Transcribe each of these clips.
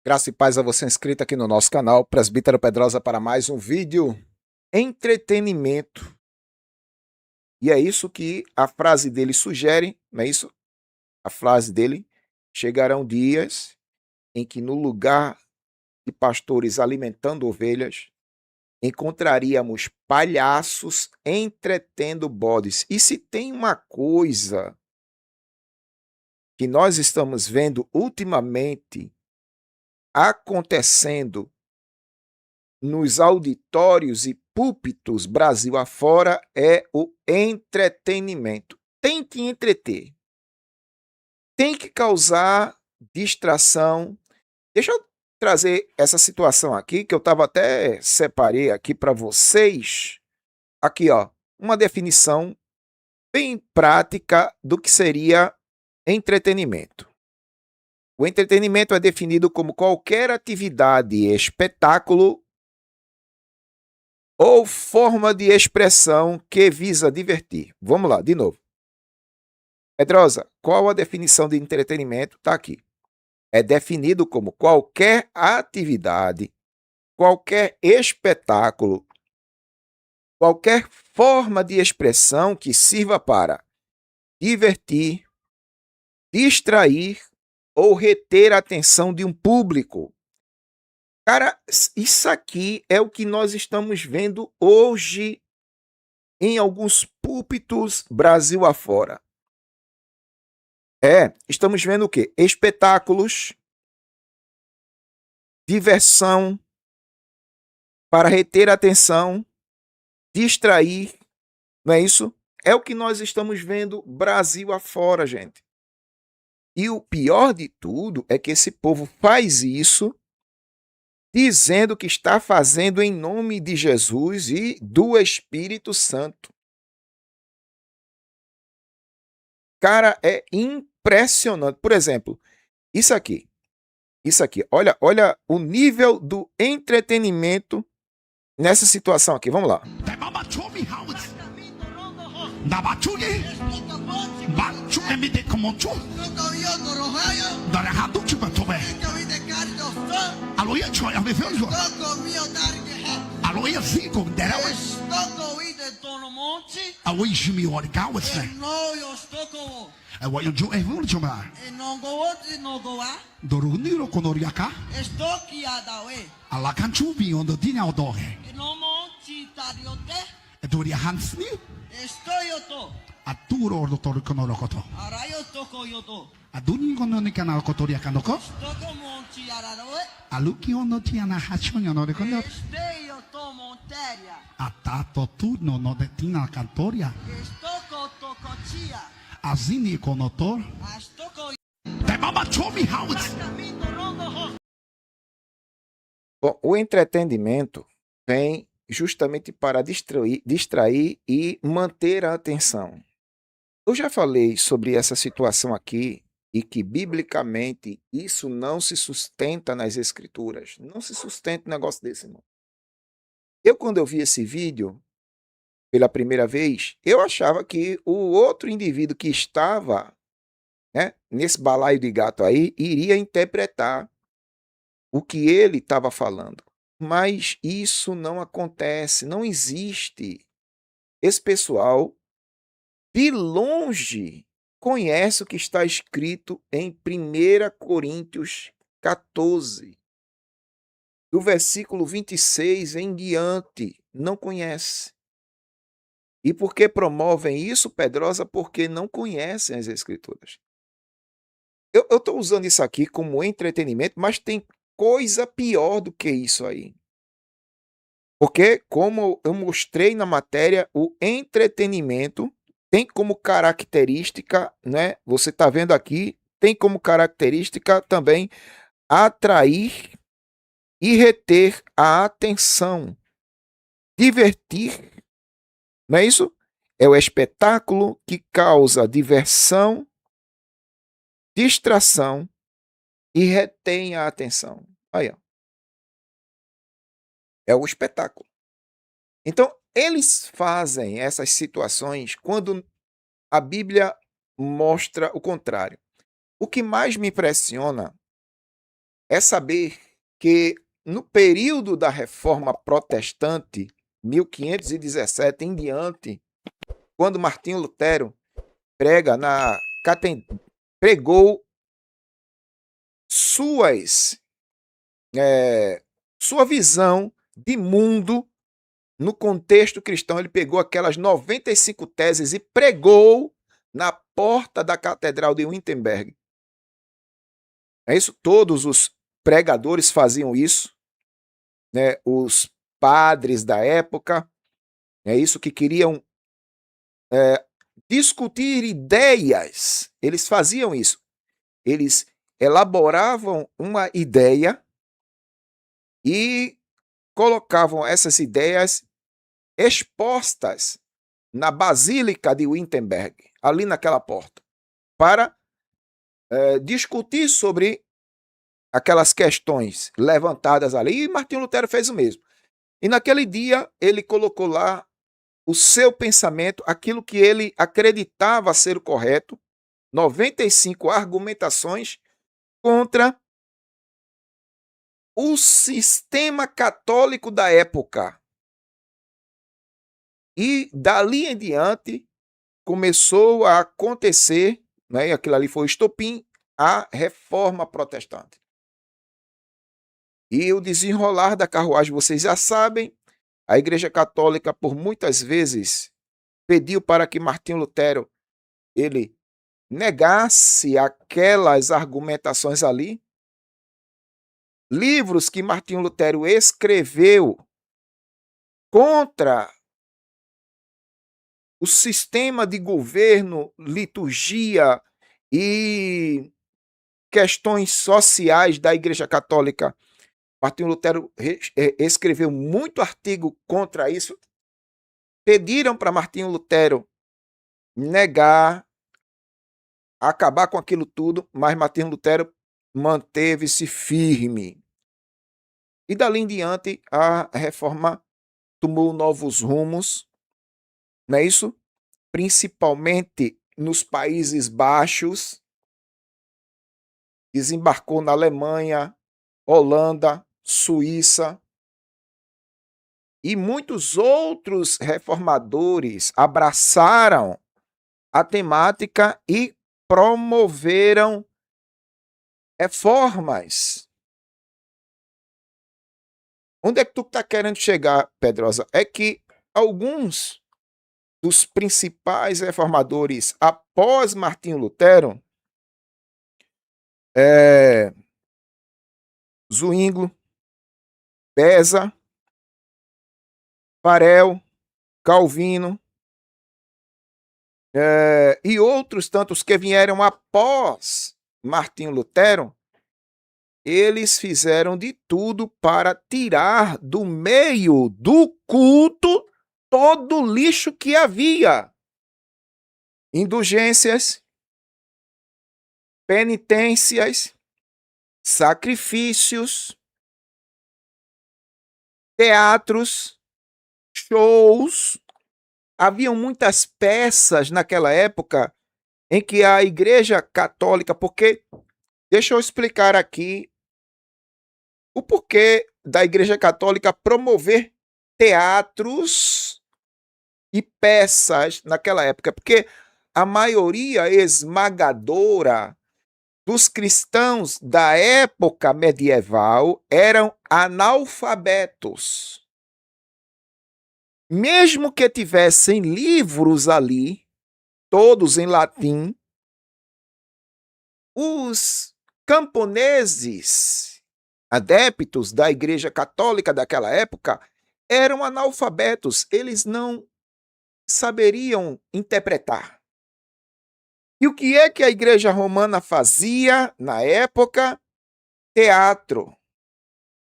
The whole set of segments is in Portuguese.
Graça e paz a você inscrito aqui no nosso canal, Presbítero Pedrosa, para mais um vídeo entretenimento. E é isso que a frase dele sugere, não é isso? A frase dele: chegarão dias em que no lugar de pastores alimentando ovelhas, encontraríamos palhaços entretendo bodes. E se tem uma coisa que nós estamos vendo ultimamente acontecendo nos auditórios e púlpitos Brasil afora é o entretenimento. Tem que entreter, tem que causar distração. Deixa eu trazer essa situação aqui que eu estava até separei aqui para vocês. Aqui, ó, uma definição bem prática do que seria entretenimento. O entretenimento é definido como qualquer atividade e espetáculo ou forma de expressão que visa divertir. Vamos lá, de novo. Pedrosa, qual a definição de entretenimento? Está aqui. É definido como qualquer atividade, qualquer espetáculo, qualquer forma de expressão que sirva para divertir, distrair ou reter a atenção de um público. Cara, isso aqui é o que nós estamos vendo hoje em alguns púlpitos Brasil afora. Estamos vendo o quê? Espetáculos, diversão, para reter a atenção, distrair, não é isso? É o que nós estamos vendo Brasil afora, gente. E o pior de tudo é que esse povo faz isso dizendo que está fazendo em nome de Jesus e do Espírito Santo. Cara, é impressionante. Por exemplo, isso aqui. Isso aqui. Olha o nível do entretenimento nessa situação aqui. Vamos lá. Bom, o entretenimento vem justamente para distrair e manter a atenção. Eu já falei sobre essa situação aqui e que, biblicamente, isso não se sustenta nas escrituras. Não se sustenta um negócio desse, irmão. Quando eu vi esse vídeo pela primeira vez, eu achava que o outro indivíduo que estava, né, nesse balaio de gato aí iria interpretar o que ele estava falando. Mas isso não acontece, não existe. Esse pessoal, de longe, conhece o que está escrito em 1 Coríntios 14, do versículo 26 em diante. Não conhece. E por que promovem isso, Pedrosa? Porque não conhecem as Escrituras. Eu estou usando isso aqui como entretenimento, mas tem coisa pior do que isso aí. Porque, como eu mostrei na matéria, o entretenimento tem como característica, né? Você está vendo aqui, tem como característica também atrair e reter a atenção, divertir, não é isso? É o espetáculo que causa diversão, distração e retém a atenção. Aí, ó. É o espetáculo. Então, eles fazem essas situações quando a Bíblia mostra o contrário. O que mais me impressiona é saber que no período da Reforma Protestante, 1517 em diante, quando Martinho Lutero prega na pregou suas sua visão de mundo no contexto cristão. Ele pegou aquelas 95 teses e pregou na porta da Catedral de Wittenberg. É isso? Todos os pregadores faziam isso, né? Os padres da época, é isso, que queriam discutir ideias. Eles faziam isso. Eles elaboravam uma ideia e colocavam essas ideias expostas na Basílica de Wittenberg, ali naquela porta, para discutir sobre aquelas questões levantadas ali, e Martinho Lutero fez o mesmo. E naquele dia ele colocou lá o seu pensamento, aquilo que ele acreditava ser o correto, 95 argumentações contra o sistema católico da época. E dali em diante começou a acontecer, né, e aquilo ali foi o estopim, a Reforma Protestante. E o desenrolar da carruagem, vocês já sabem, a Igreja Católica por muitas vezes pediu para que Martinho Lutero ele negasse aquelas argumentações ali. Livros que Martinho Lutero escreveu contra o sistema de governo, liturgia e questões sociais da Igreja Católica. Martinho Lutero escreveu muito artigo contra isso. Pediram para Martinho Lutero negar, acabar com aquilo tudo, mas Martinho Lutero manteve-se firme. E dali em diante a reforma tomou novos rumos, não é isso? Principalmente nos Países Baixos, desembarcou na Alemanha, Holanda, Suíça, e muitos outros reformadores abraçaram a temática e promoveram reformas. Onde é que tu está querendo chegar, Pedrosa? É que alguns dos principais reformadores após Martinho Lutero, Zwinglio, Beza, Farel, Calvino, e outros tantos que vieram após Martinho Lutero, eles fizeram de tudo para tirar do meio do culto todo o lixo que havia. Indulgências, penitências, sacrifícios, teatros, shows. Haviam muitas peças naquela época em que a Igreja Católica, porque, deixa eu explicar aqui o porquê da Igreja Católica promover teatros e peças naquela época, porque a maioria esmagadora dos cristãos da época medieval eram analfabetos. Mesmo que tivessem livros ali, todos em latim, os camponeses, adeptos da Igreja Católica daquela época, eram analfabetos, eles não saberiam interpretar. E o que é que a Igreja Romana fazia na época? Teatro.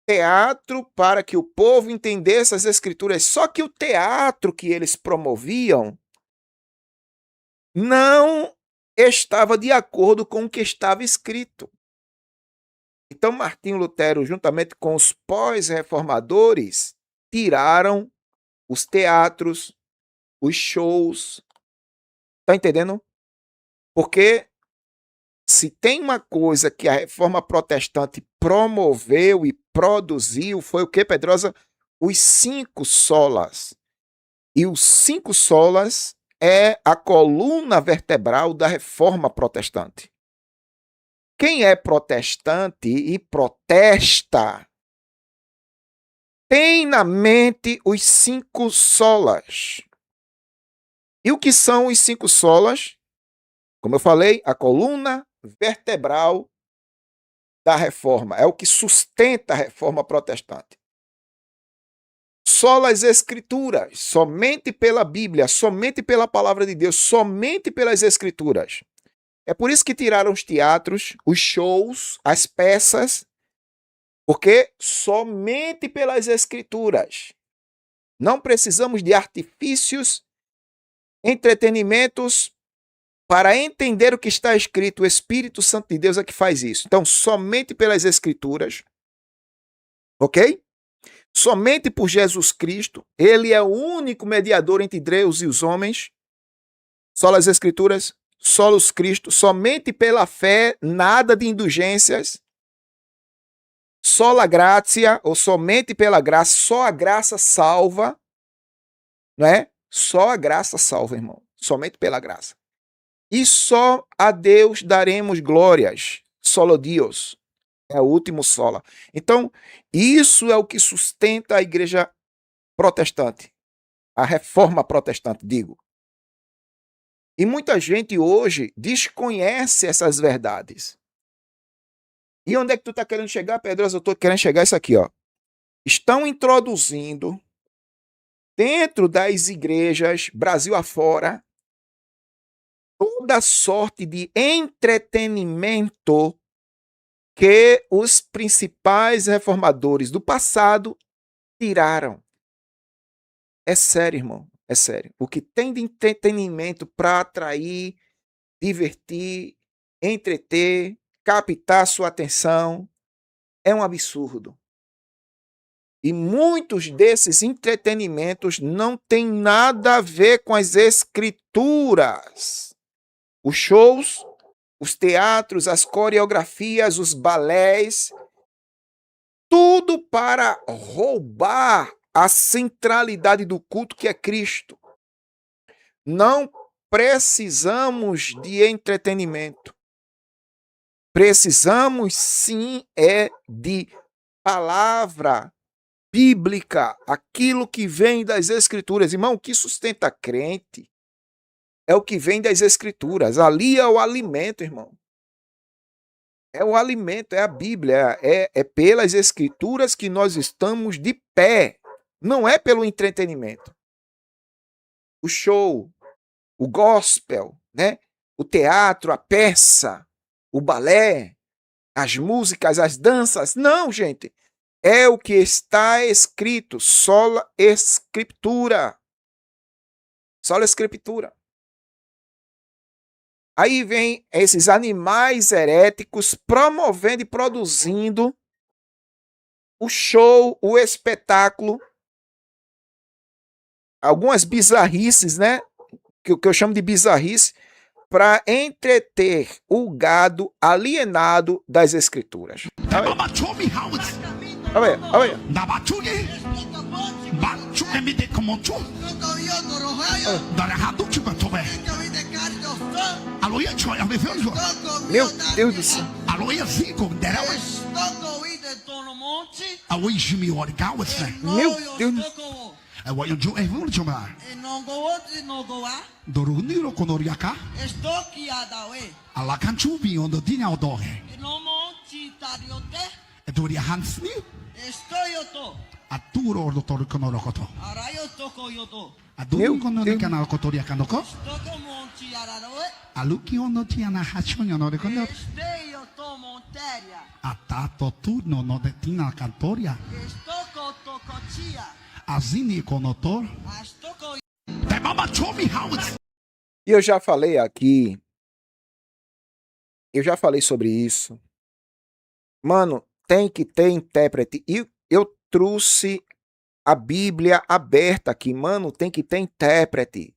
Teatro para que o povo entendesse as Escrituras. Só que o teatro que eles promoviam não estava de acordo com o que estava escrito. Então, Martinho Lutero, juntamente com os pós-reformadores, tiraram os teatros, os shows. Está entendendo? Porque se tem uma coisa que a reforma protestante promoveu e produziu, foi o que, Pedrosa? Os 5 solas. E os 5 solas é a coluna vertebral da reforma protestante. Quem é protestante e protesta tem na mente os 5 solas. E o que são os 5 solas? Como eu falei, a coluna vertebral da reforma. É o que sustenta a reforma protestante. Sola as escrituras, somente pela Bíblia, somente pela palavra de Deus, somente pelas escrituras. É por isso que tiraram os teatros, os shows, as peças, porque somente pelas escrituras. Não precisamos de artifícios, entretenimentos para entender o que está escrito. O Espírito Santo de Deus é que faz isso. Então, somente pelas escrituras, ok? Somente por Jesus Cristo. Ele é o único mediador entre Deus e os homens. Só as escrituras, solos Cristo. Somente pela fé, nada de indulgências. Sola gratia, ou somente pela graça, só a graça salva, não é? Só a graça salva, irmão. Somente pela graça. E só a Deus daremos glórias. Solo Deus. É o último sola. Então, isso é o que sustenta a igreja protestante. A reforma protestante, digo. E muita gente hoje desconhece essas verdades. E onde é que tu está querendo chegar, Pedroso? Eu estou querendo chegar isso aqui, ó. Estão introduzindo dentro das igrejas, Brasil afora, toda sorte de entretenimento que os principais reformadores do passado tiraram. É sério, irmão. É sério. O que tem de entretenimento para atrair, divertir, entreter, captar sua atenção, é um absurdo. E muitos desses entretenimentos não têm nada a ver com as escrituras. Os shows, os teatros, as coreografias, os balés, tudo para roubar a centralidade do culto que é Cristo. Não precisamos de entretenimento. Precisamos sim de palavra bíblica, aquilo que vem das Escrituras. Irmão, o que sustenta a crente é o que vem das Escrituras. Ali é o alimento, irmão. É o alimento, é a Bíblia, é pelas Escrituras que nós estamos de pé. Não é pelo entretenimento. O show, o gospel, né? O teatro, a peça, o balé, as músicas, as danças. Não, gente. É o que está escrito, sola escritura. Sola escritura. Aí vem esses animais heréticos promovendo e produzindo o show, o espetáculo, algumas bizarrices, né? Que eu chamo de bizarrice, para entreter o gado alienado das escrituras. Olha aí. Meu Deus do céu. Meu Deus do céu. E eu já falei aqui, eu já falei sobre isso. Mano, tem que ter intérprete. E eu trouxe a Bíblia aberta aqui, mano, tem que ter intérprete.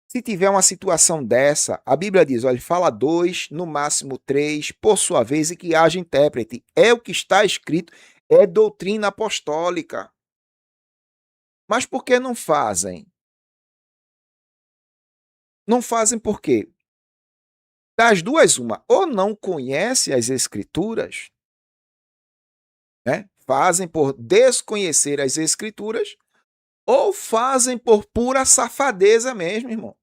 Se tiver uma situação dessa, a Bíblia diz, olha, fala dois, no máximo três, por sua vez, e que haja intérprete. É o que está escrito, é doutrina apostólica. Mas por que não fazem? Não fazem por quê? Das duas, uma, ou não conhece as escrituras, né? Fazem por desconhecer as escrituras, ou fazem por pura safadeza mesmo, irmão.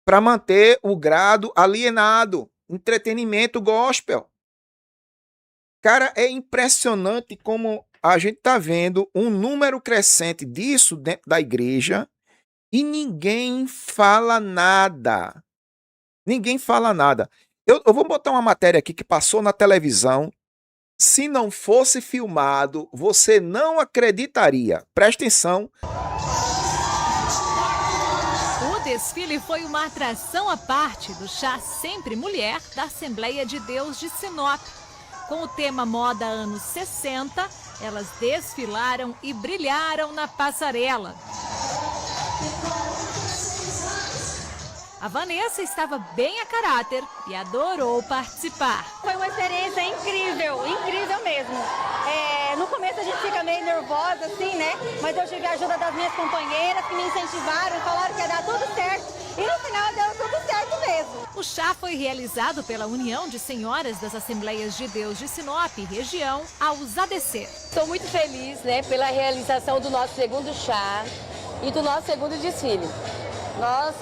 Para manter o grado alienado, entretenimento gospel. Cara, é impressionante como a gente está vendo um número crescente disso dentro da igreja e ninguém fala nada. Ninguém fala nada. Eu vou botar uma matéria aqui que passou na televisão. Se não fosse filmado, você não acreditaria. Presta atenção. O desfile foi uma atração à parte do Chá Sempre Mulher da Assembleia de Deus de Sinop. Com o tema Moda Anos 60, elas desfilaram e brilharam na passarela. A Vanessa estava bem a caráter e adorou participar. Foi uma experiência incrível, incrível mesmo. No começo a gente fica meio nervosa, assim, né? Mas eu tive a ajuda das minhas companheiras que me incentivaram, falaram que ia dar tudo certo. E no final deu tudo certo mesmo. O chá foi realizado pela União de Senhoras das Assembleias de Deus de Sinop, região, aos ADC. Estou muito feliz, né, pela realização do nosso segundo chá e do nosso segundo desfile. Nós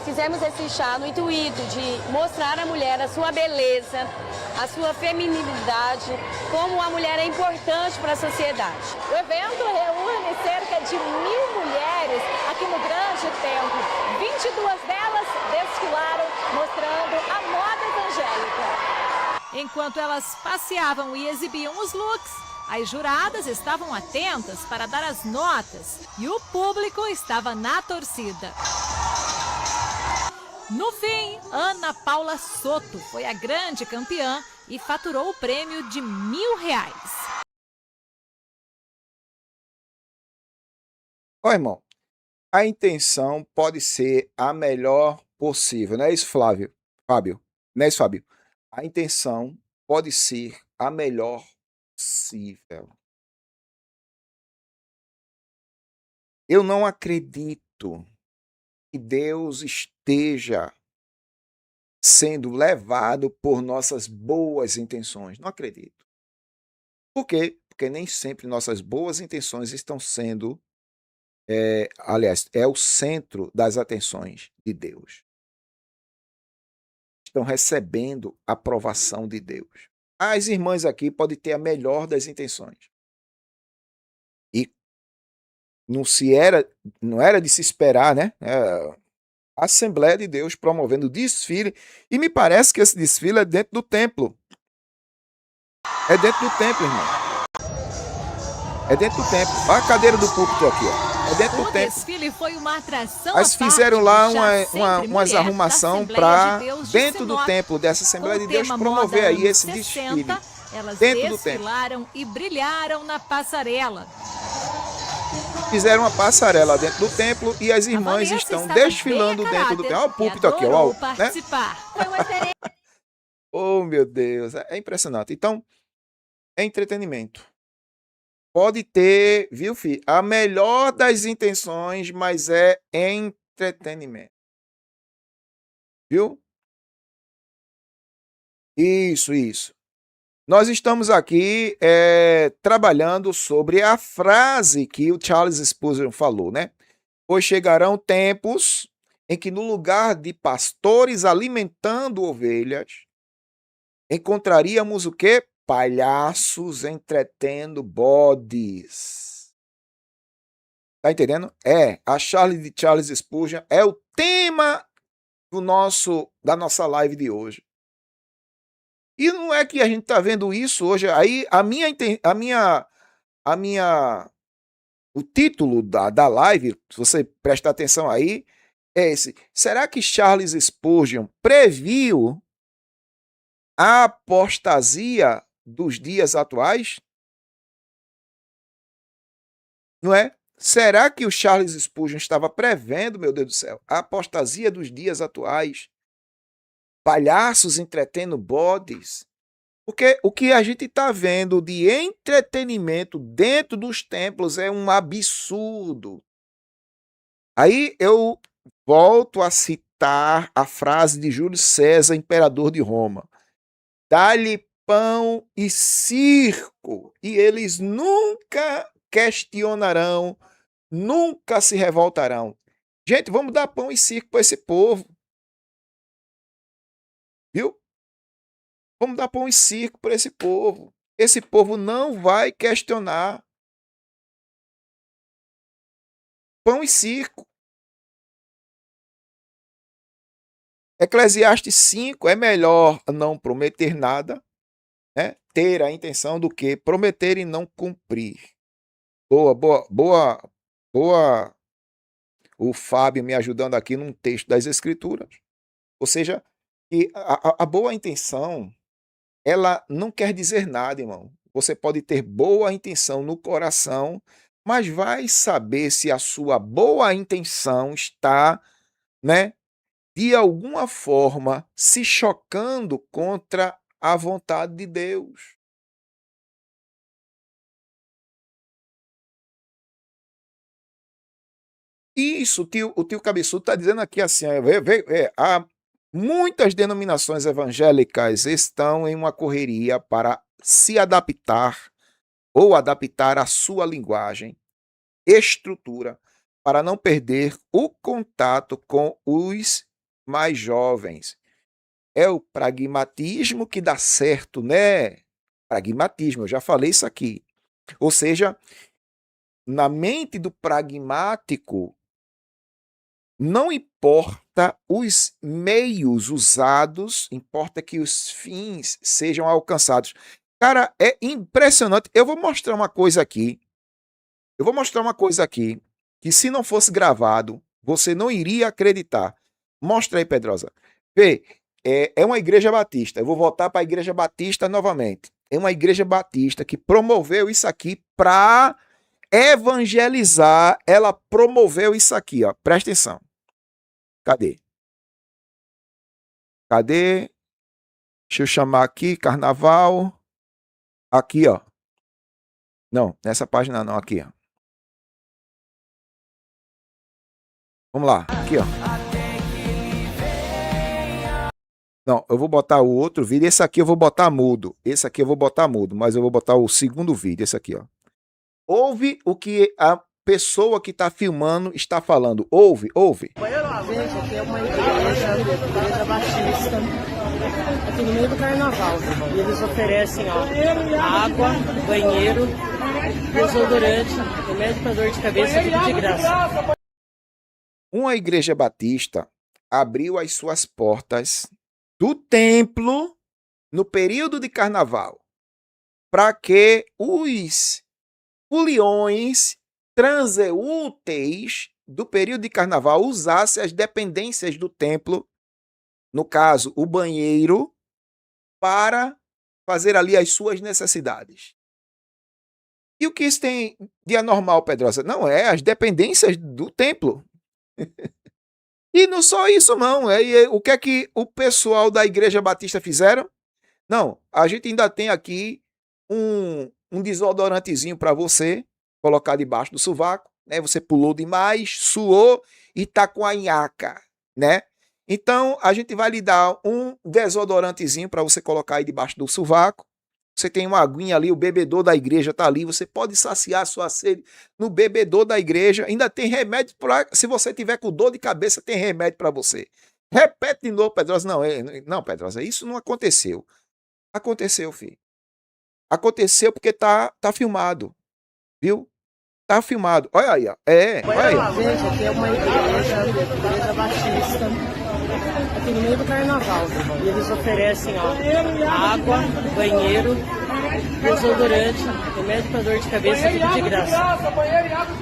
fizemos esse chá no intuito de mostrar à mulher a sua beleza, a sua feminilidade, como a mulher é importante para a sociedade. O evento reúne cerca de 1.000 mulheres aqui no grande templo. 22 delas desfilaram mostrando a moda evangélica. Enquanto elas passeavam e exibiam os looks, as juradas estavam atentas para dar as notas e o público estava na torcida. No fim, Ana Paula Soto foi a grande campeã e faturou o prêmio de R$1.000. Ó, irmão, a intenção pode ser a melhor possível, não é isso, Fábio? Não é isso, Fábio? A intenção pode ser a melhor possível. Eu não acredito que Deus esteja sendo levado por nossas boas intenções. Não acredito. Por quê? Porque nem sempre nossas boas intenções estão sendo, aliás, é o centro das atenções de Deus. Estão recebendo a aprovação de Deus. As irmãs aqui podem ter a melhor das intenções. E não era de se esperar, né? A Assembleia de Deus promovendo desfile. E me parece que esse desfile é dentro do templo. É dentro do templo, irmão. É dentro do templo. Olha a cadeira do púlpito aqui, ó. É dentro do templo. O desfile foi uma atração. Mas fizeram lá umas arrumação para dentro do templo dessa Assembleia de Deus promover aí esse desfile. Elas dentro do templo. Desfilaram e brilharam na passarela. Fizeram uma passarela dentro do templo e as irmãs estão desfilando dentro do templo. Olha o púlpito aqui, ó. Né? Oh, meu Deus, é impressionante. Então, é entretenimento. Pode ter, viu, filho? A melhor das intenções, mas é entretenimento. Viu? Isso. Nós estamos aqui trabalhando sobre a frase que o Charles Spurgeon falou, né? Pois chegarão tempos em que no lugar de pastores alimentando ovelhas, encontraríamos o quê? Palhaços entretendo bodes. Tá entendendo? A Charles de Charles Spurgeon é o tema da nossa live de hoje. E não é que a gente tá vendo isso hoje. Aí o título da live, se você prestar atenção aí, é esse. Será que Charles Spurgeon previu a apostasia dos dias atuais? Não é? Será que o Charles Spurgeon estava prevendo, meu Deus do céu, a apostasia dos dias atuais? Palhaços entretendo bodes? Porque o que a gente está vendo de entretenimento dentro dos templos é um absurdo. Aí eu volto a citar a frase de Júlio César, imperador de Roma. Dá-lhe pão e circo, e eles nunca questionarão, nunca se revoltarão. Gente, vamos dar pão e circo para esse povo. Viu? Vamos dar pão e circo para esse povo. Esse povo não vai questionar. Pão e circo. Eclesiastes 5, é melhor não prometer nada, né? Ter a intenção do que prometer e não cumprir. Boa. O Fábio me ajudando aqui num texto das Escrituras. Ou seja, que a boa intenção, ela não quer dizer nada, irmão. Você pode ter boa intenção no coração, mas vai saber se a sua boa intenção está, né, de alguma forma se chocando contra a vontade de Deus. Isso, o tio Cabeçudo está dizendo aqui assim, há muitas denominações evangélicas estão em uma correria para se adaptar ou adaptar a sua linguagem, estrutura, para não perder o contato com os mais jovens. É o pragmatismo que dá certo, né? Pragmatismo, eu já falei isso aqui. Ou seja, na mente do pragmático, não importa os meios usados, importa que os fins sejam alcançados. Cara, é impressionante. Eu vou mostrar uma coisa aqui. Que se não fosse gravado, você não iria acreditar. Mostra aí, Pedrosa. Vê, é uma igreja batista. Eu vou voltar para a igreja batista novamente. É uma igreja batista que promoveu isso aqui para evangelizar. Ela promoveu isso aqui, ó. Presta atenção. Cadê? Deixa eu chamar aqui, carnaval. Aqui, ó. Não, nessa página não, aqui, ó. Vamos lá, aqui, ó. Não, eu vou botar o outro vídeo. Esse aqui eu vou botar mudo. Mas eu vou botar o segundo vídeo, esse aqui, ó. Ouve o que a pessoa que está filmando está falando. Ouve. Gente, aqui é uma igreja batista, aqui no meio do carnaval. E eles oferecem, ó, água, banheiro, desodorante, remédio para dor de cabeça, tudo de graça. Uma igreja batista abriu as suas portas do templo no período de carnaval para que os foliões transeúntes do período de carnaval usassem as dependências do templo, no caso, o banheiro, para fazer ali as suas necessidades. E o que isso tem de anormal, Pedrosa? Não, é as dependências do templo. E não só isso, não. O que é que o pessoal da Igreja Batista fizeram? Não, a gente ainda tem aqui um desodorantezinho para você colocar debaixo do sovaco, né? Você pulou demais, suou e tá com a nhaca, né? Então, a gente vai lhe dar um desodorantezinho para você colocar aí debaixo do sovaco. Você tem uma aguinha ali, o bebedor da igreja tá ali, você pode saciar sua sede no bebedor da igreja. Ainda tem remédio para, se você tiver com dor de cabeça, tem remédio para você. Repete de novo, Pedrosa. Não, Pedrosa, isso não aconteceu. Aconteceu, filho. Aconteceu porque tá filmado. Viu? Tá filmado. Olha aí, ó. Olha aí. Gente, aqui é uma igreja batista, aqui no meio do carnaval. E eles oferecem, ó, água, banheiro, desodorante, remédio para dor de cabeça, tudo de graça.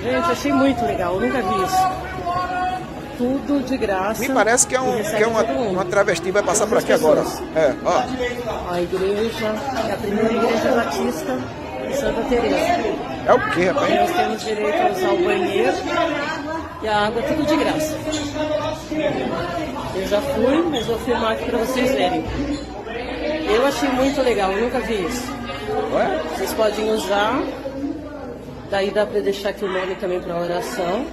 Gente, achei muito legal, eu nunca vi isso. Tudo de graça. Me parece que uma travesti vai passar por aqui agora. Ó. A igreja é a primeira igreja batista em Santa Teresa. É o quê, rapaz? Nós temos direito a usar o banheiro e a água tudo de graça. Eu já fui, mas vou filmar aqui para vocês verem. Eu achei muito legal, eu nunca vi isso. Ué? Vocês podem usar, daí dá para deixar aqui o nome também para oração.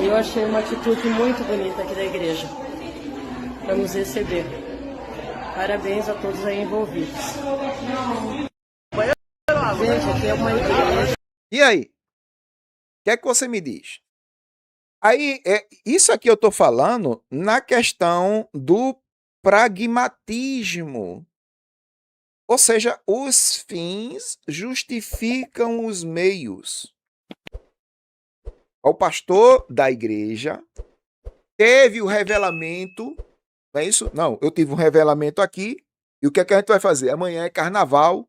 Eu achei uma atitude muito bonita aqui da igreja, para nos receber. Parabéns a todos aí envolvidos. Gente, aqui é uma igreja. E aí? O que é que você me diz? Aí, isso aqui eu estou falando na questão do pragmatismo. Ou seja, os fins justificam os meios. O pastor da igreja teve o revelamento, não é isso? Não, eu tive um revelamento aqui, e o que é que a gente vai fazer? Amanhã é carnaval.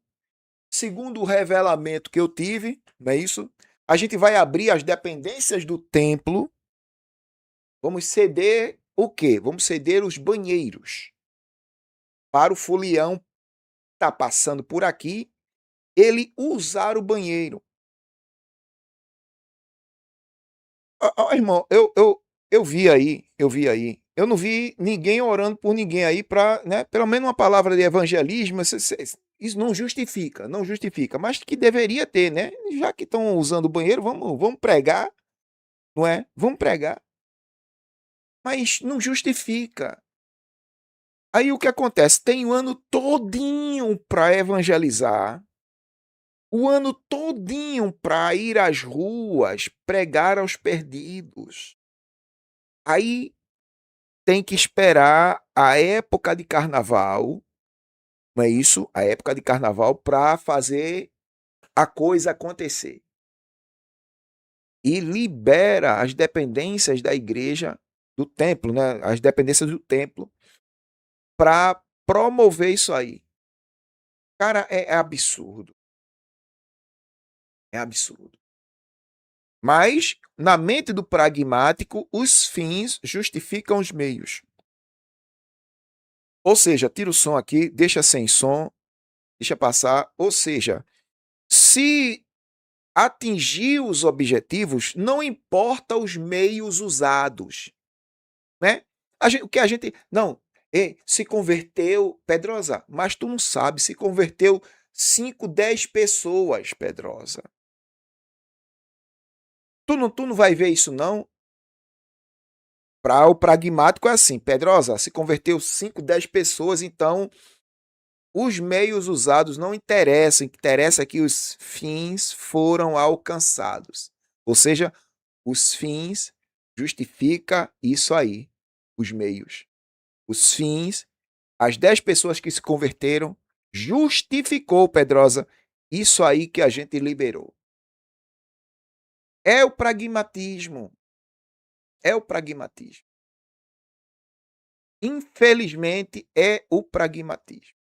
Segundo o revelamento que eu tive, não é isso? A gente vai abrir as dependências do templo. Vamos ceder o quê? Vamos ceder os banheiros para o folião que está passando por aqui, ele usar o banheiro. Irmão, eu vi aí. Eu não vi ninguém orando por ninguém aí para, né, pelo menos uma palavra de evangelismo. Isso não justifica, mas que deveria ter, né? Já que estão usando o banheiro, vamos pregar, não é? Vamos pregar. Mas não justifica. Aí o que acontece? Tem o ano todinho para evangelizar, o ano todinho para ir às ruas, pregar aos perdidos. Aí tem que esperar a época de carnaval, não é isso? A época de carnaval para fazer a coisa acontecer. E libera as dependências da igreja, do templo, né? As dependências do templo, para promover isso aí. Cara, é absurdo. É absurdo. Mas, na mente do pragmático, os fins justificam os meios. Ou seja, tira o som aqui, deixa sem som, deixa passar. Ou seja, se atingir os objetivos, não importa os meios usados. Né? O que a gente... Não, se converteu, Pedrosa, mas tu não sabe, se converteu 5, 10 pessoas, Pedrosa. Tu não vai ver isso, não? Para o pragmático é assim, Pedrosa, se converteu 5, 10 pessoas, então os meios usados não interessam, o que interessa é que os fins foram alcançados. Ou seja, os fins justifica isso aí, os meios. Os fins, as 10 pessoas que se converteram, justificou, Pedrosa, isso aí que a gente liberou. É o pragmatismo. É o pragmatismo. Infelizmente, é o pragmatismo.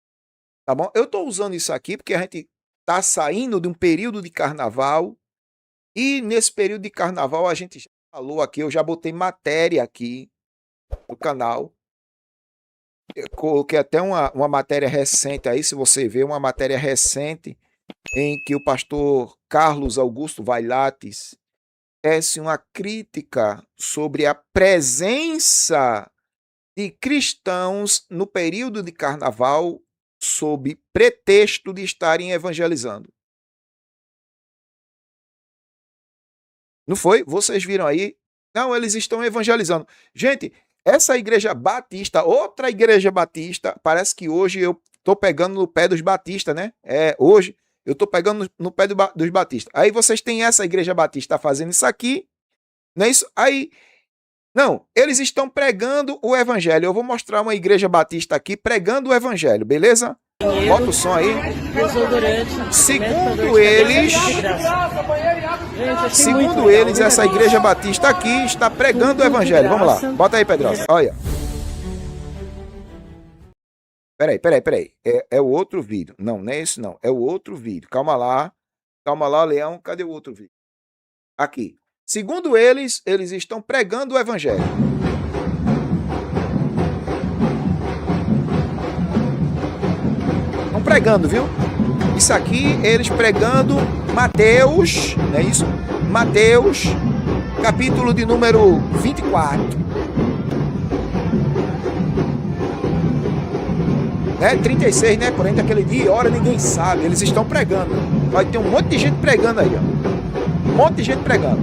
Tá bom? Eu estou usando isso aqui porque a gente está saindo de um período de carnaval e nesse período de carnaval a gente já falou aqui, eu já botei matéria aqui no canal. Eu coloquei até uma matéria recente aí, se você ver, uma matéria recente em que o pastor Carlos Augusto Vailates tece uma crítica sobre a presença de cristãos no período de carnaval sob pretexto de estarem evangelizando. Não foi? Vocês viram aí? Não, eles estão evangelizando. Gente, essa igreja batista, outra igreja batista, parece que hoje eu estou pegando no pé dos batistas, né? Hoje eu estou pegando no pé dos batistas. Aí vocês têm essa igreja batista fazendo isso aqui, não é isso? Aí, não, eles estão pregando o evangelho. Eu vou mostrar uma igreja batista aqui pregando o evangelho, beleza? Bota o som aí. Segundo eles, essa igreja batista aqui está pregando o evangelho. Vamos lá, bota aí, Pedrosa. Olha. Peraí. É o outro vídeo. Não é esse não. É o outro vídeo. Calma lá, Leão. Cadê o outro vídeo? Aqui. Segundo eles estão pregando o evangelho. Estão pregando, viu? Isso aqui, eles pregando Mateus, não é isso? Mateus, capítulo de número 24. Né? 36, né? Porém, daquele dia e hora ninguém sabe. Eles estão pregando. Vai ter um monte de gente pregando aí, ó. Um monte de gente pregando.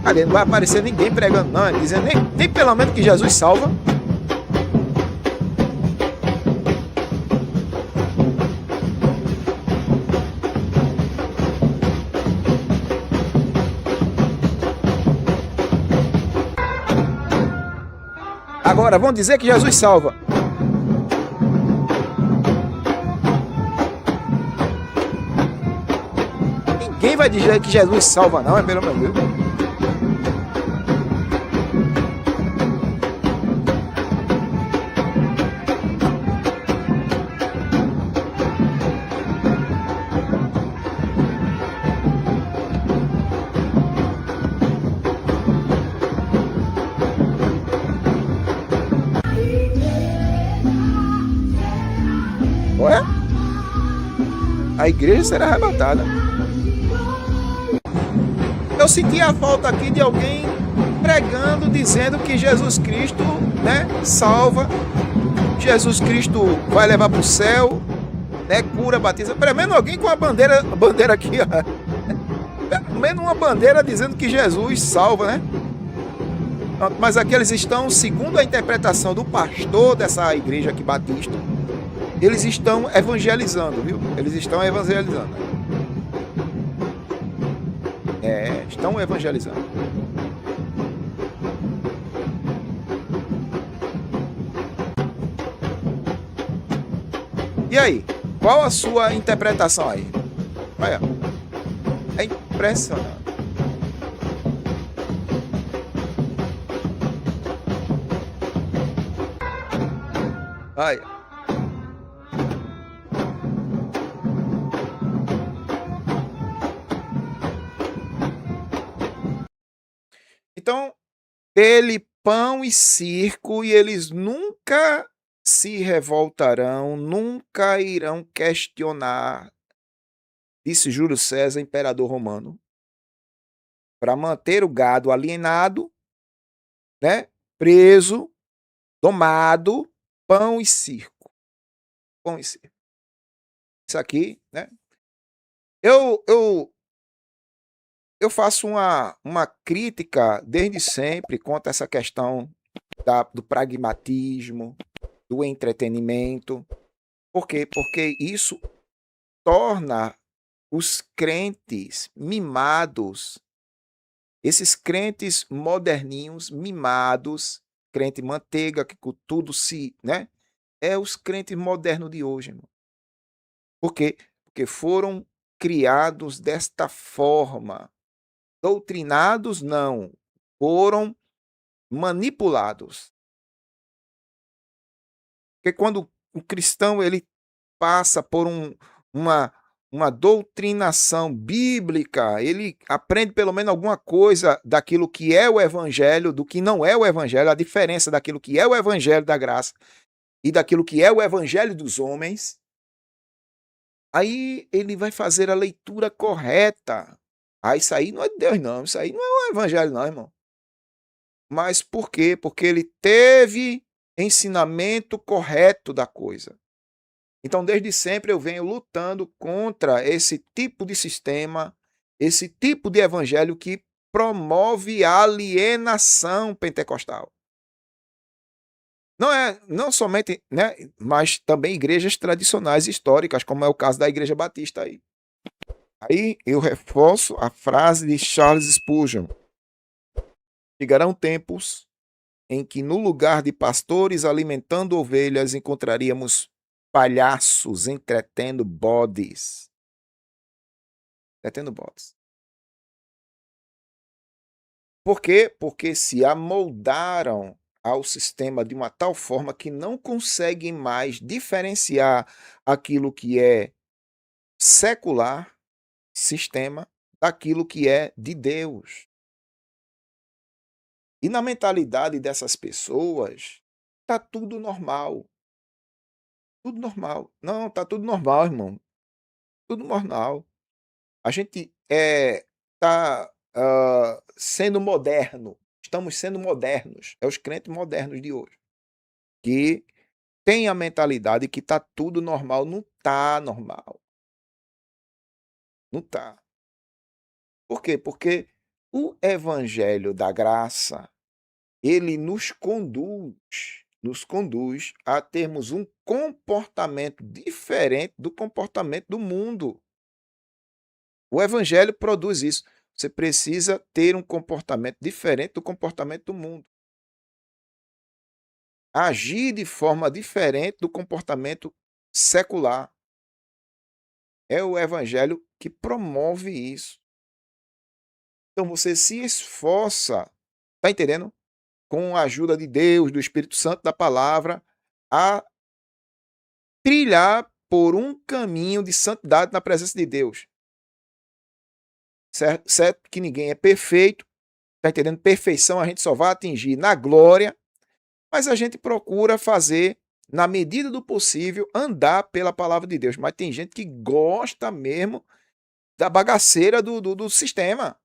Ali não vai aparecer ninguém pregando, não. Dizendo nem pelo menos que Jesus salva. Agora, vão dizer que Jesus salva. Ninguém vai dizer que Jesus salva, não, é pelo amor de Deus. Ué? A igreja será arrebatada. Eu senti a falta aqui de alguém pregando, dizendo que Jesus Cristo, né, salva, Jesus Cristo vai levar para o céu, né, cura, batiza. Pelo menos alguém com a bandeira aqui, ó. Pelo menos uma bandeira dizendo que Jesus salva, né? Mas aqui eles estão, segundo a interpretação do pastor dessa igreja aqui batista, eles estão evangelizando, viu? Eles estão evangelizando. Estão evangelizando. E aí? Qual a sua interpretação aí? Olha, é impressionante. Olha. Então, dele pão e circo, e eles nunca se revoltarão, nunca irão questionar, disse Júlio César, imperador romano, para manter o gado alienado, né, preso, domado, pão e circo. Pão e circo. Isso aqui, né? Eu faço uma crítica desde sempre contra essa questão do pragmatismo, do entretenimento. Por quê? Porque isso torna os crentes mimados, esses crentes moderninhos mimados, crente manteiga, que com tudo se, né? É os crentes modernos de hoje, irmão. Por quê? Porque foram criados desta forma. Doutrinados, não. Foram manipulados. Porque quando o cristão ele passa por uma doutrinação bíblica, ele aprende pelo menos alguma coisa daquilo que é o evangelho, do que não é o evangelho, a diferença daquilo que é o evangelho da graça e daquilo que é o evangelho dos homens. Aí ele vai fazer a leitura correta. Isso aí não é de Deus, não. Isso aí não é o evangelho, não, irmão. Mas por quê? Porque ele teve ensinamento correto da coisa. Então, desde sempre eu venho lutando contra esse tipo de sistema, esse tipo de evangelho que promove a alienação pentecostal. Não somente, né, mas também igrejas tradicionais históricas, como é o caso da Igreja Batista aí. Aí eu reforço a frase de Charles Spurgeon. Chegarão tempos em que no lugar de pastores alimentando ovelhas encontraríamos palhaços entretendo bodes. Entretendo bodes. Por quê? Porque se amoldaram ao sistema de uma tal forma que não conseguem mais diferenciar aquilo que é secular, sistema, daquilo que é de Deus. E na mentalidade dessas pessoas, tá tudo normal. Tudo normal. Não, tá tudo normal, irmão. Tudo normal. A gente tá sendo moderno. Estamos sendo modernos. É os crentes modernos de hoje. Que tem a mentalidade que tá tudo normal. Não tá normal. Não tá. Por quê? Porque o evangelho da graça, ele nos conduz a termos um comportamento diferente do comportamento do mundo. O evangelho produz isso. Você precisa ter um comportamento diferente do comportamento do mundo. Agir de forma diferente do comportamento secular. É o evangelho que promove isso. Então você se esforça, tá entendendo? Com a ajuda de Deus, do Espírito Santo, da palavra, a trilhar por um caminho de santidade na presença de Deus. Certo que ninguém é perfeito, tá entendendo? Perfeição a gente só vai atingir na glória, mas a gente procura fazer, na medida do possível, andar pela palavra de Deus. Mas tem gente que gosta mesmo da bagaceira do sistema.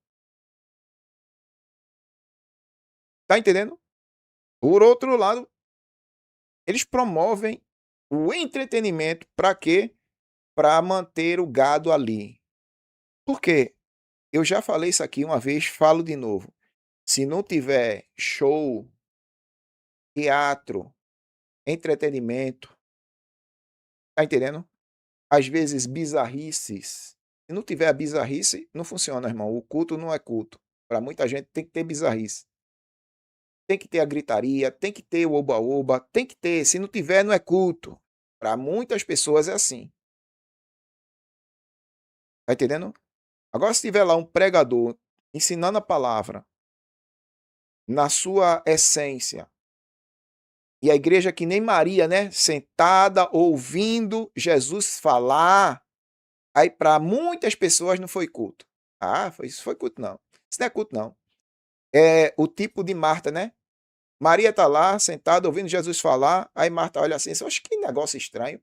Tá entendendo? Por outro lado, eles promovem o entretenimento para quê? Para manter o gado ali. Por quê? Eu já falei isso aqui uma vez, falo de novo. Se não tiver show, teatro, entretenimento, tá entendendo? Às vezes bizarrices. Se não tiver a bizarrice, não funciona, irmão. O culto não é culto. Para muita gente tem que ter bizarrice. Tem que ter a gritaria, tem que ter o oba-oba, tem que ter. Se não tiver, não é culto. Para muitas pessoas é assim. Tá entendendo? Agora, se tiver lá um pregador ensinando a palavra na sua essência, e a igreja que nem Maria, né? Sentada, ouvindo Jesus falar, aí para muitas pessoas não foi culto. Isso foi culto, não. Isso não é culto, não. É o tipo de Marta, né? Maria está lá, sentada, ouvindo Jesus falar, aí Marta olha assim, acho que negócio estranho,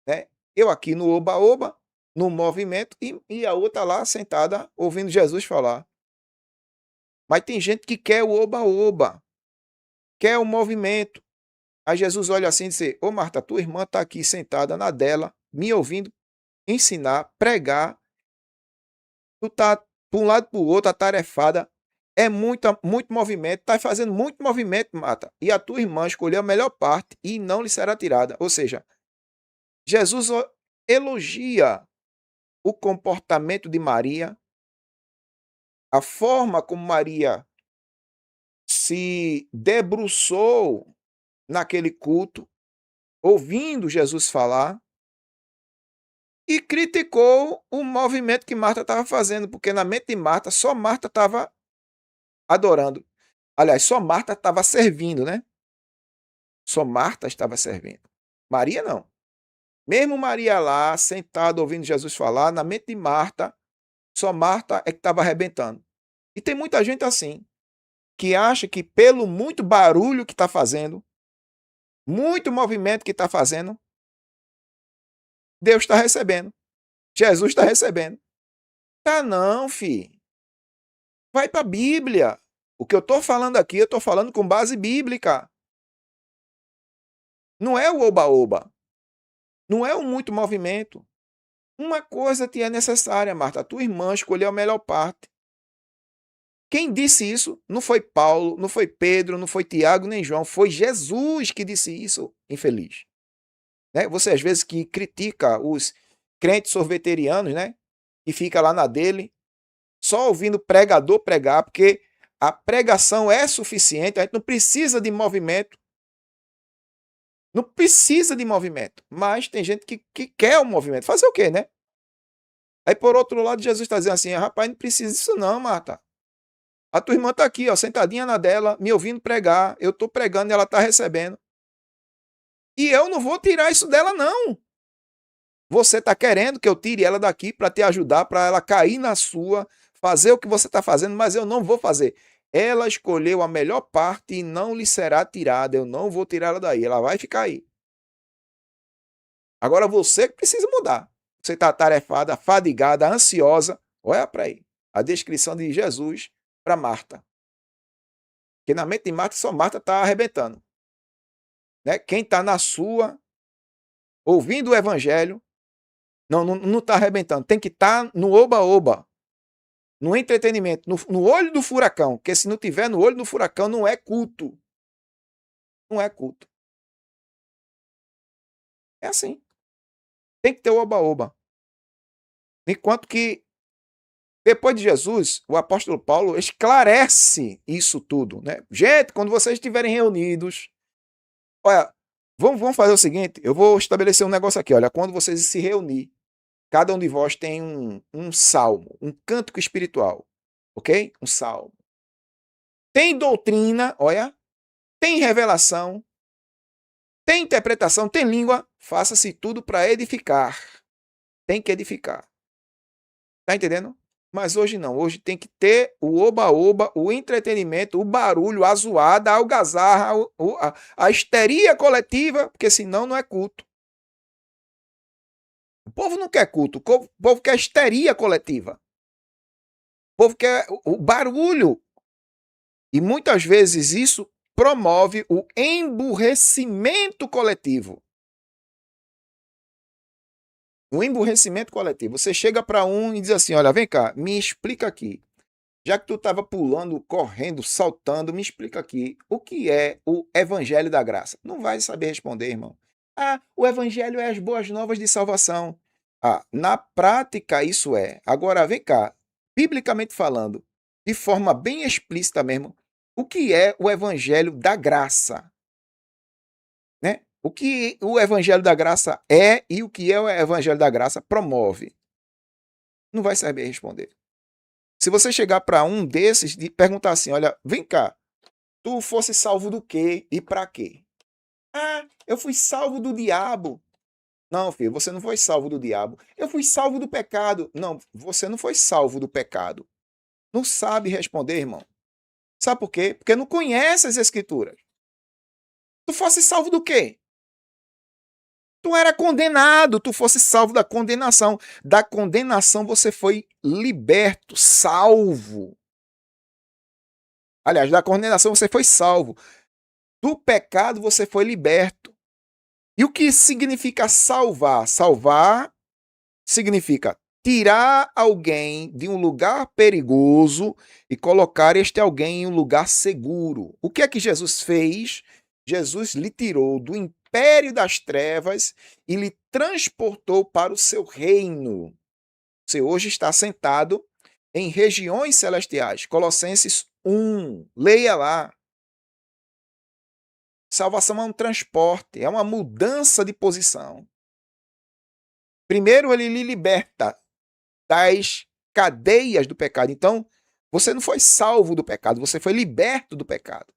né? Eu aqui no oba-oba, no movimento, e a outra lá, sentada, ouvindo Jesus falar. Mas tem gente que quer o oba-oba, quer o movimento. Aí Jesus olha assim e diz, ô Marta, tua irmã está aqui sentada na dela, me ouvindo ensinar, pregar, tu tá para um lado para o outro, atarefada, é muito movimento, tá fazendo muito movimento, Marta, e a tua irmã escolheu a melhor parte e não lhe será tirada. Ou seja, Jesus elogia o comportamento de Maria, a forma como Maria se debruçou naquele culto, ouvindo Jesus falar, e criticou o movimento que Marta estava fazendo, porque na mente de Marta, só Marta estava adorando. Aliás, só Marta estava servindo, né? Só Marta estava servindo. Maria não. Mesmo Maria lá, sentada, ouvindo Jesus falar, na mente de Marta, só Marta é que estava arrebentando. E tem muita gente assim, que acha que pelo muito barulho que está fazendo, muito movimento que está fazendo, Deus está recebendo. Jesus está recebendo. Tá não, filho. Vai para a Bíblia. O que eu estou falando aqui, eu estou falando com base bíblica. Não é o oba-oba. Não é o muito movimento. Uma coisa te é necessária, Marta. A tua irmã escolheu a melhor parte. Quem disse isso não foi Paulo, não foi Pedro, não foi Tiago, nem João. Foi Jesus que disse isso, infeliz. Né? Você, às vezes, que critica os crentes sorveterianos, né? E fica lá na dele, só ouvindo pregador pregar, porque a pregação é suficiente, a gente não precisa de movimento. Não precisa de movimento. Mas tem gente que quer o movimento. Fazer o quê, né? Aí, por outro lado, Jesus está dizendo assim, rapaz, não precisa disso não, Marta. A tua irmã está aqui, ó, sentadinha na dela, me ouvindo pregar. Eu estou pregando e ela está recebendo. E eu não vou tirar isso dela, não. Você está querendo que eu tire ela daqui para te ajudar, para ela cair na sua, fazer o que você está fazendo, mas eu não vou fazer. ela escolheu a melhor parte e não lhe será tirada. Eu não vou tirá-la daí, ela vai ficar aí. Agora você que precisa mudar. Você está atarefada, fadigada, ansiosa. Olha para aí. A descrição de Jesus para Marta. Porque na mente de Marta, só Marta está arrebentando. Né? Quem está na sua, ouvindo o evangelho, não está arrebentando. Tem que estar no oba-oba. No entretenimento, no olho do furacão. Porque se não tiver no olho do furacão, não é culto. Não é culto. É assim. Tem que ter o oba-oba. Enquanto que, depois de Jesus, o apóstolo Paulo esclarece isso tudo. Né? Gente, quando vocês estiverem reunidos, olha, vamos fazer o seguinte, eu vou estabelecer um negócio aqui. Olha, quando vocês se reunir, cada um de vós tem um salmo, um cântico espiritual. Ok? Um salmo. Tem doutrina, olha, tem revelação, tem interpretação, tem língua, faça-se tudo para edificar. Tem que edificar. Tá entendendo? Mas hoje não. Hoje tem que ter o oba-oba, o entretenimento, o barulho, a zoada, a algazarra, a histeria coletiva, porque senão não é culto. O povo não quer culto, o povo quer histeria coletiva. O povo quer o barulho. E muitas vezes isso promove o emburrecimento coletivo. O emburrecimento coletivo. Você chega para um e diz assim, olha, vem cá, me explica aqui. Já que tu estava pulando, correndo, saltando, me explica aqui o que é o Evangelho da Graça. Não vai saber responder, irmão. Ah, o Evangelho é as boas novas de salvação. Ah, na prática isso é. Agora, vem cá, biblicamente falando, de forma bem explícita mesmo, o que é o Evangelho da Graça? Né? O que o Evangelho da Graça é e o que é o Evangelho da Graça promove? Não vai saber responder. Se você chegar para um desses e perguntar assim, olha, vem cá, tu fosse salvo do quê e para quê? Ah, eu fui salvo do diabo. Não, filho, você não foi salvo do diabo. Eu fui salvo do pecado. Não, você não foi salvo do pecado. Não sabe responder, irmão. Sabe por quê? Porque não conhece as Escrituras. Tu fosse salvo do quê? Tu era condenado, tu fosse salvo da condenação. Da condenação você foi liberto, salvo. Aliás, da condenação você foi salvo. Do pecado você foi liberto. E o que significa salvar? Salvar significa tirar alguém de um lugar perigoso e colocar este alguém em um lugar seguro. O que é que Jesus fez? Jesus lhe tirou do império das trevas e lhe transportou para o seu reino. Você hoje está sentado em regiões celestiais. Colossenses 1, leia lá. Salvação é um transporte, é uma mudança de posição. Primeiro, ele lhe liberta das cadeias do pecado. Então, você não foi salvo do pecado, você foi liberto do pecado.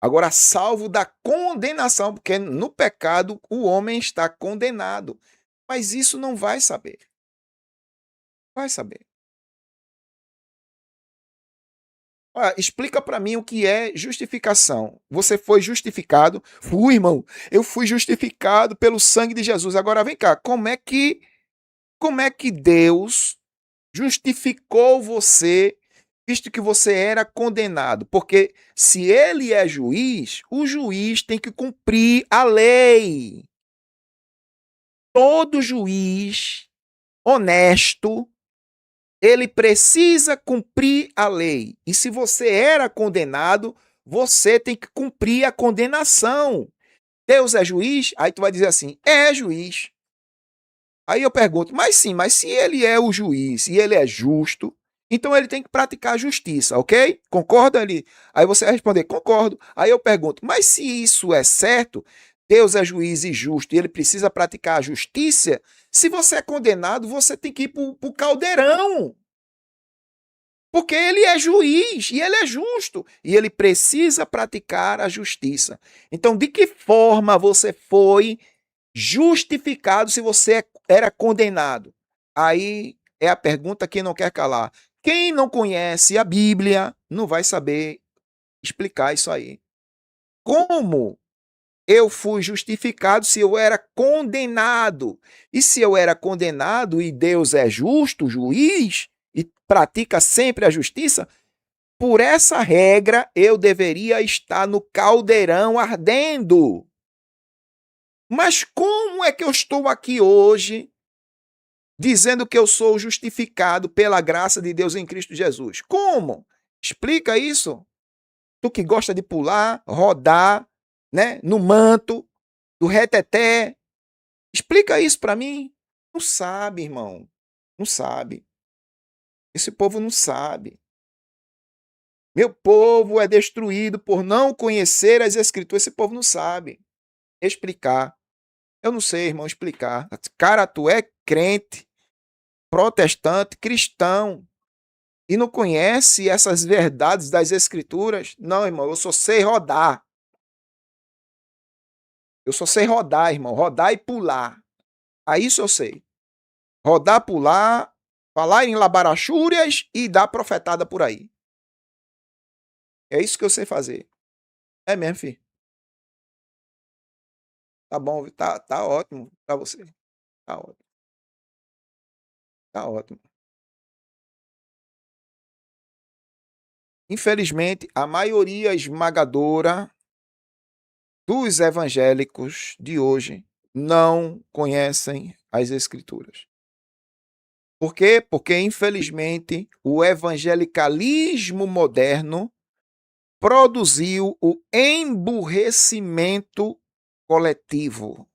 Agora, salvo da condenação, porque no pecado o homem está condenado. Mas isso não vai saber. Vai saber. Olha, explica para mim o que é justificação. Você foi justificado? Fui, irmão. Eu fui justificado pelo sangue de Jesus. Agora vem cá, como é que Deus justificou você, visto que você era condenado? Porque se ele é juiz, o juiz tem que cumprir a lei. Todo juiz honesto, ele precisa cumprir a lei. E se você era condenado, você tem que cumprir a condenação. Deus é juiz? Aí tu vai dizer assim, é juiz. Aí eu pergunto, mas se ele é o juiz e ele é justo, então ele tem que praticar a justiça, ok? Concorda ali? Aí você vai responder, concordo. Aí eu pergunto, mas se isso é certo, Deus é juiz e justo e ele precisa praticar a justiça, se você é condenado, você tem que ir para o caldeirão. Porque ele é juiz e ele é justo e ele precisa praticar a justiça. Então, de que forma você foi justificado se você era condenado? Aí é a pergunta que não quer calar. Quem não conhece a Bíblia não vai saber explicar isso aí. Como eu fui justificado se eu era condenado? E se eu era condenado e Deus é justo, juiz, e pratica sempre a justiça, por essa regra eu deveria estar no caldeirão ardendo. Mas como é que eu estou aqui hoje dizendo que eu sou justificado pela graça de Deus em Cristo Jesus? Como? Explica isso. Tu que gosta de pular, rodar, né, no manto, do reteté. Explica isso para mim. Não sabe, irmão. Não sabe. Esse povo não sabe. Meu povo é destruído por não conhecer as Escrituras. Esse povo não sabe explicar. Eu não sei, irmão, explicar. Cara, tu é crente, protestante, cristão, e não conhece essas verdades das Escrituras? Não, irmão, eu só sei rodar. Eu só sei rodar, irmão. Rodar e pular. Aí isso eu sei. Rodar, pular, falar em labarachúrias e dar profetada por aí. É isso que eu sei fazer. É mesmo, filho. Tá bom, tá ótimo pra você. Tá ótimo. Tá ótimo. Infelizmente, a maioria esmagadora dos evangélicos de hoje não conhecem as Escrituras. Por quê? Porque, infelizmente, o evangelicalismo moderno produziu o emburrecimento coletivo.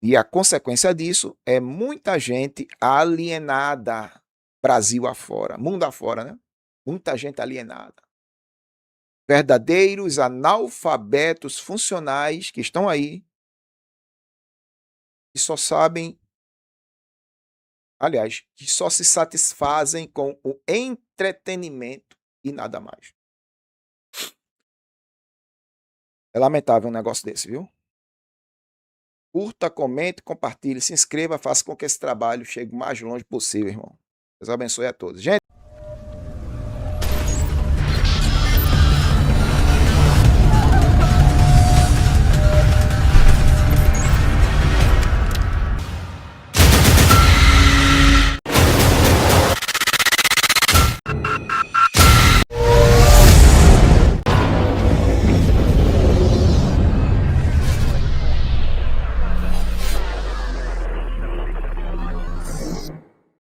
E a consequência disso é muita gente alienada, Brasil afora, mundo afora, né? Muita gente alienada. Verdadeiros analfabetos funcionais que estão aí e só sabem, aliás, que só se satisfazem com o entretenimento e nada mais. É lamentável um negócio desse, viu? Curta, comente, compartilhe, se inscreva, faça com que esse trabalho chegue o mais longe possível, irmão. Deus abençoe a todos. Gente,